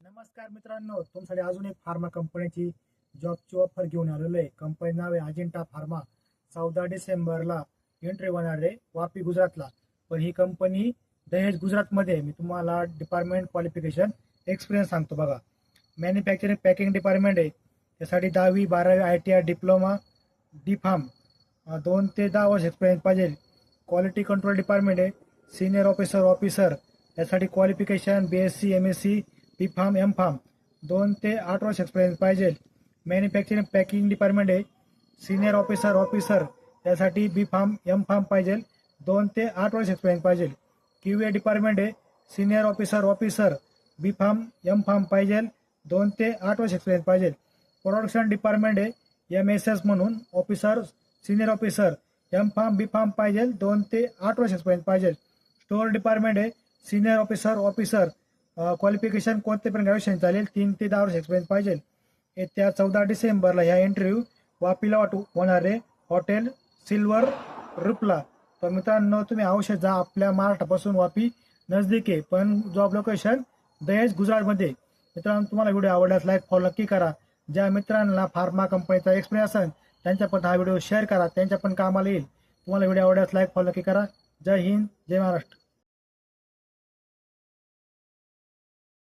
नमस्कार मित्रांनो, तुमच्यासाठी अजून एक फार्मा कंपनीची जॉबची ऑफर घेऊन आलेलो आहे. कंपनी नाव आहे अजिंठा फार्मा. 14 डिसेंबरला एंट्री होणार आहे वापी गुजरातला. पण ही कंपनी दहेज गुजरातमध्ये आहे. मी तुम्हाला डिपार्टमेंट क्वालिफिकेशन एक्सपिरियन्स सांगतो बघा. मॅन्युफॅक्चरिंग पॅकिंग डिपार्टमेंट आहे. त्यासाठी 10वी 12वी ITI डिप्लोमा डी फार्म 2 ते 10 वर्ष एक्सपिरियन्स पाहिजे. क्वालिटी कंट्रोल डिपार्टमेंट आहे. सिनियर ऑफिसर त्यासाठी क्वालिफिकेशन BSc MSc बी फार्म एम फार्म 2 ते 8 वर्ष एक्सपिरियन्स पाहिजे. मॅन्युफॅक्चरिंग पॅकिंग डिपार्टमेंट आहे. सिनियर ऑफिसर त्यासाठी बी फार्म एम फार्म पाहिजे. 2 ते 8 वर्ष एक्सपिरियन्स पाहिजे. QA डिपार्टमेंट आहे. Senior officer B pharm M pharm पाहिजे. 2 ते 8 वर्ष एक्सपिरियन्स पाहिजे. प्रोडक्शन डिपार्टमेंट आहे. MSS म्हणून officer senior officer M pharm B pharm पाहिजे. 2 ते 8 वर्ष एक्सपिरियन्स पाहिजे. स्टोअर डिपार्टमेंट आहे. सिनियर ऑफिसर क्वालिफिकेशन कोणते पण ग्रॅज्युएशन चालेल. 3 ते 10 वर्ष एक्सपिरियन्स पाहिजे. येत्या 14 डिसेंबरला ह्या इंटरव्ह्यू वापीला होणार आहे. हॉटेल सिल्वर रुपला. तर मित्रांनो, तुम्ही अवश्य जा. आपल्या महाराष्ट्रापासून वापी नजदीक आहे, पण जॉब लोकेशन दहेज गुजरातमध्ये. मित्रांनो, तुम्हाला व्हिडिओ आवडल्यास लाईक फॉलो नक्की करा. ज्या मित्रांना फार्मा कंपनीचा एक्सपिरियन्स असेल त्यांच्या पण हा व्हिडिओ शेअर करा, त्यांच्या पण कामाला येईल. तुम्हाला व्हिडिओ आवडल्यास लाईक फॉलो नक्की करा. जय हिंद, जय महाराष्ट्र.